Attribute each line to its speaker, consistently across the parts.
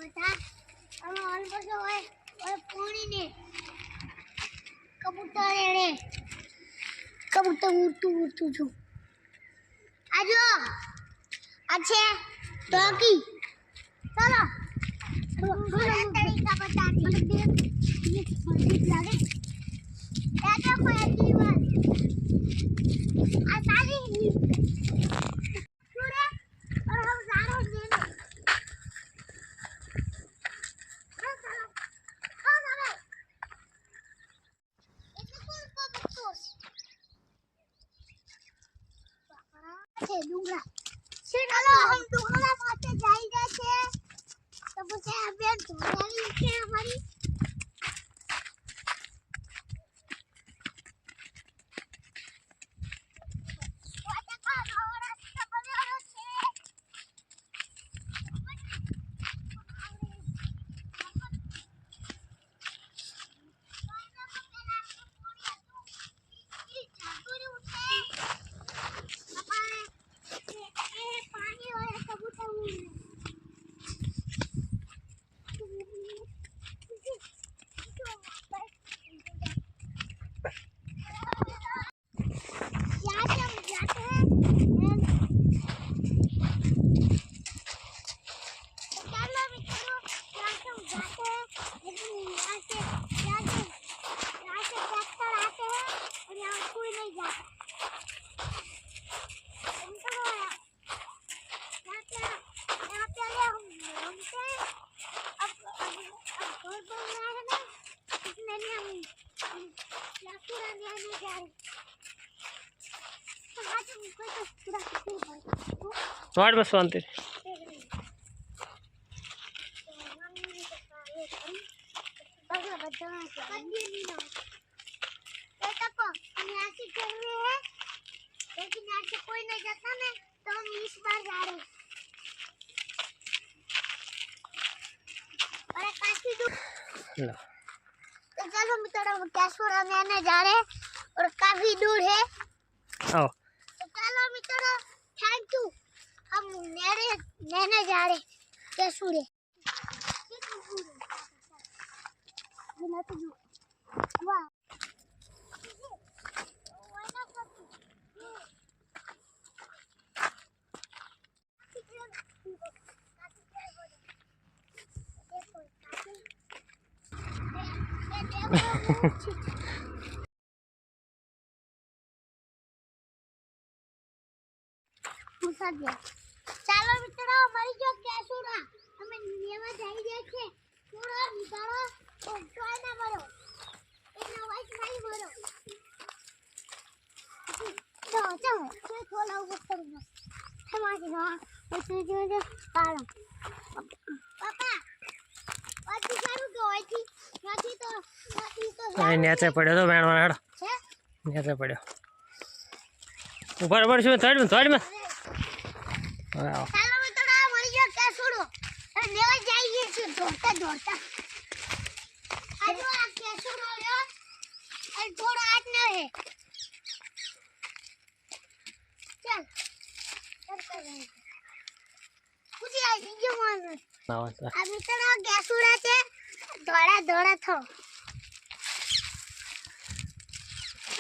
Speaker 1: बता हम ऑलमोस्ट ओए ओए पूरी ने कबूतर एड़े कबूतर उड़तू छु आजो अच्छे डॉगी चलो तरीका बता दे ये मस्जिद लगे क्या कोई अच्छी बात आसानी छुड़े और हम सारों देने डूंगरा चलो हम डूंगरा माथे जाई जाए छे तब से अबे धोराली के हमारी
Speaker 2: वाट बस शांति
Speaker 1: लेकिन यहाँ से कोई नहीं जाता ना तो हम इस बार जा रहे और काफी दूर तो चलो मित्रों कैशपुरा में आने जा रहे और काफी दूर है
Speaker 2: आओ
Speaker 1: तो चलो मित्रों थैंक यू हम लेने जा रहे कैशपुरे वाह ચાલો મિત્રો મરી જો કેસુડા અમે લેવા જઈ રહ્યા છે થોડો નિકાળો તો ટોય ના મરો એનો વાઈસ નહીં મરો તો ચાલો તે થોડા ઉપર કરું તમારી નો તો જો કાળો પાપા વાતી સારું કે વાતી નથી તો
Speaker 2: नीचे पड़ो तो बैंड में हेड़ो
Speaker 1: છે
Speaker 2: नीचे पड़ो ऊपर ऊपर शू थर्ड में
Speaker 1: ચાલો મિત્રો મરી જો કેસુડો લેવા જઈએ છે દોડતા આજો આ કેસુડો લ્યો અને થોડો આટ ન હે ચાલ કુજી આ બીજો માન આ મિત્રો કેસુડા છે દોડા થો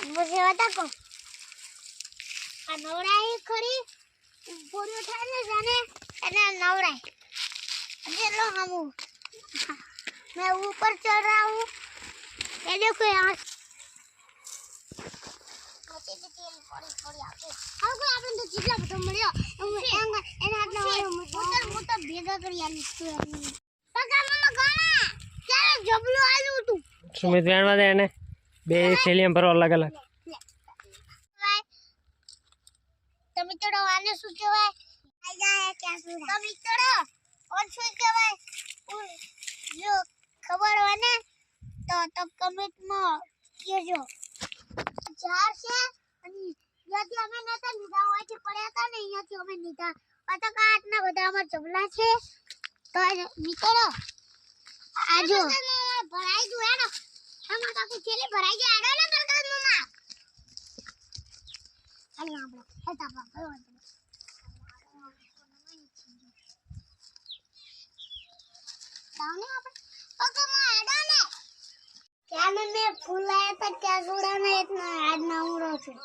Speaker 1: मुझे बता को आ नवराई खरी पूरी उठाने जाने एना नवराई अरे लो हम मैं ऊपर चढ़ रहा हूँ ये देखो यहाँ थोड़ी आके हमको आपने तो चिल्ला बता मरियो एना अपना मोटर भेगा कर यार इसको पका मम्मा गाना क्या जबलू आलू तू
Speaker 2: सुमित बैंड में देने बे थैलियां भरो अलग अलग
Speaker 1: तो मित्रों आने શું કહેવાય આયા હે કેસુડા તો મિત્રો ઓન શું કહેવાય જો ખબર હોય ને તો કમેન્ટ માં કહેજો ચાર છે અને યાથી અમે નતા લીધા હોય છે પડ્યા હતા ને અહીંયાથી અમે લીધા પતા કાટના બધા અમાર જબલા છે તો મિત્રો આજો ભરાઈ ગયું હેડો हम काफी थैली भराई गया आडो ना करका मम्मा अरे यहां पे हेता पापा તાને આપણે પગમાં હેડો ને ત્યાં મેં ફૂલ લાયા હતા ત્યાં જોડા ને એક આજ નવરો છું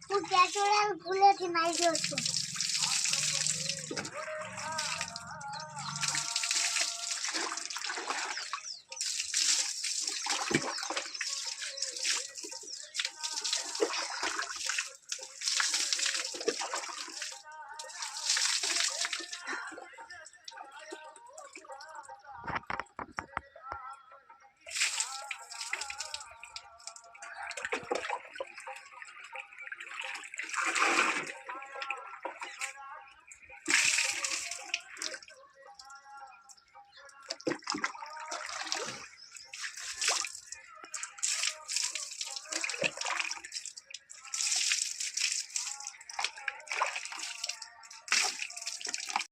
Speaker 1: હું ત્યાં જોડા ફૂલેથી નાઈ ગયો છું